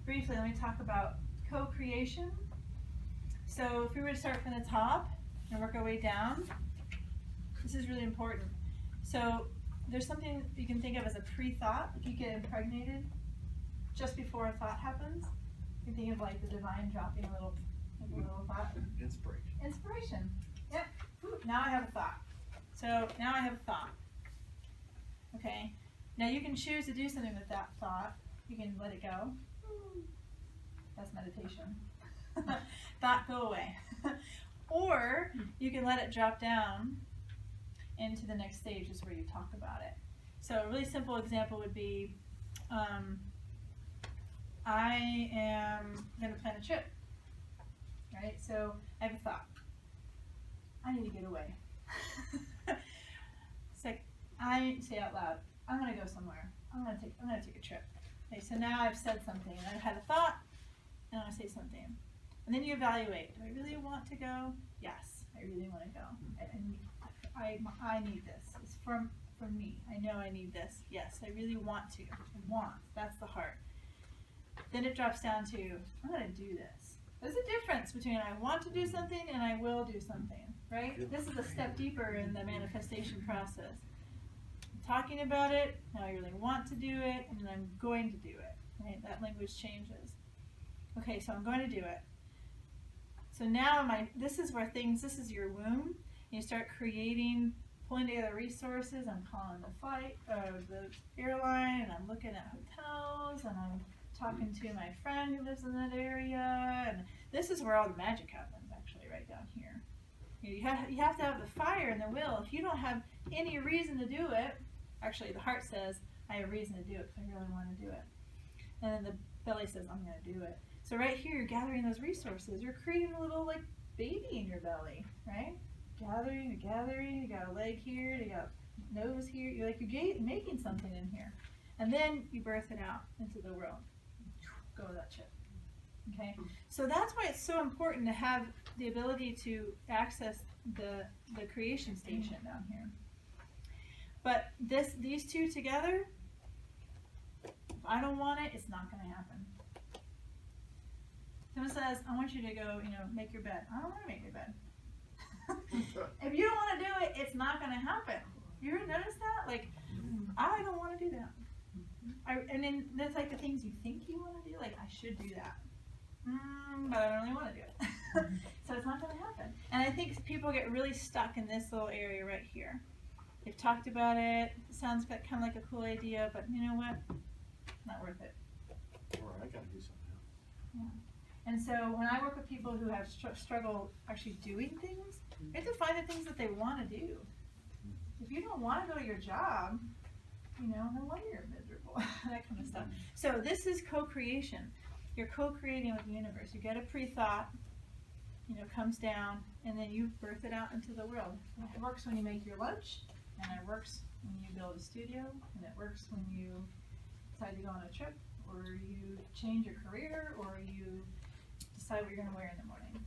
briefly, let me talk about co-creation. So if we were to start from the top and work our way down, this is really important. So there's something you can think of as a pre-thought. If you get impregnated just before a thought happens, you can think of like the divine dropping a little thought. Inspiration. Yep. Ooh, now I have a thought. So now I have a thought. Okay. Now you can choose to do something with that thought. You can let it go. That's meditation. Thought go away. Or you can let it drop down into the next stage, is where you talk about it. So a really simple example would be, I am going to plan a trip, right? So I have a thought. I need to get away. It's like, I say out loud, I'm going to go somewhere. I'm going to take a trip. Okay, so now I've said something, and I've had a thought, and I'm going to say something. And then you evaluate. Do I really want to go? Yes, I really want to go. I need this. It's from me. I know I need this. Yes, I really want to. I want. That's the heart. Then it drops down to, I'm going to do this. There's a difference between I want to do something and I will do something, right? This is a step deeper in the manifestation process. I'm talking about it, now I really want to do it, and then I'm going to do it, right? That language changes. Okay, so I'm going to do it. So now this is your womb. You start creating, pulling together resources. I'm calling the airline, and I'm looking at hotels, and I'm talking to my friend who lives in that area, and this is where all the magic happens, actually, right down here. You have to have the fire and the will. If you don't have any reason to do it, actually the heart says, I have reason to do it because I really want to do it. And then the belly says, I'm going to do it. So right here, you're gathering those resources. You're creating a little like baby in your belly, right? Gathering, you got a leg here, you got a nose here. You're making something in here. And then you birth it out into the world. Go with that chip. Okay? So that's why it's so important to have the ability to access the creation station down here. But these two together, if I don't want it, it's not going to happen. Someone says, I want you to go, make your bed. I don't want to make your bed. If you don't want to do it, it's not going to happen. You ever notice that? Like, I don't want to do that. And then there's like the things you think you want to do, like I should do that, but I don't really want to do it. So it's not going to happen. And I think people get really stuck in this little area right here. They've talked about it. It sounds kind of like a cool idea, but you know what? Not worth it. Or I got to do something else. Yeah. And so when I work with people who have struggle actually doing things, you have to find the things that they want to do. If you don't want to go to your job, no wonder you're miserable, that kind of stuff. So this is co-creation. You're co-creating with the universe. You get a pre-thought, comes down, and then you birth it out into the world. And it works when you make your lunch, and it works when you build a studio, and it works when you decide to go on a trip, or you change your career, or you decide what you're going to wear in the morning.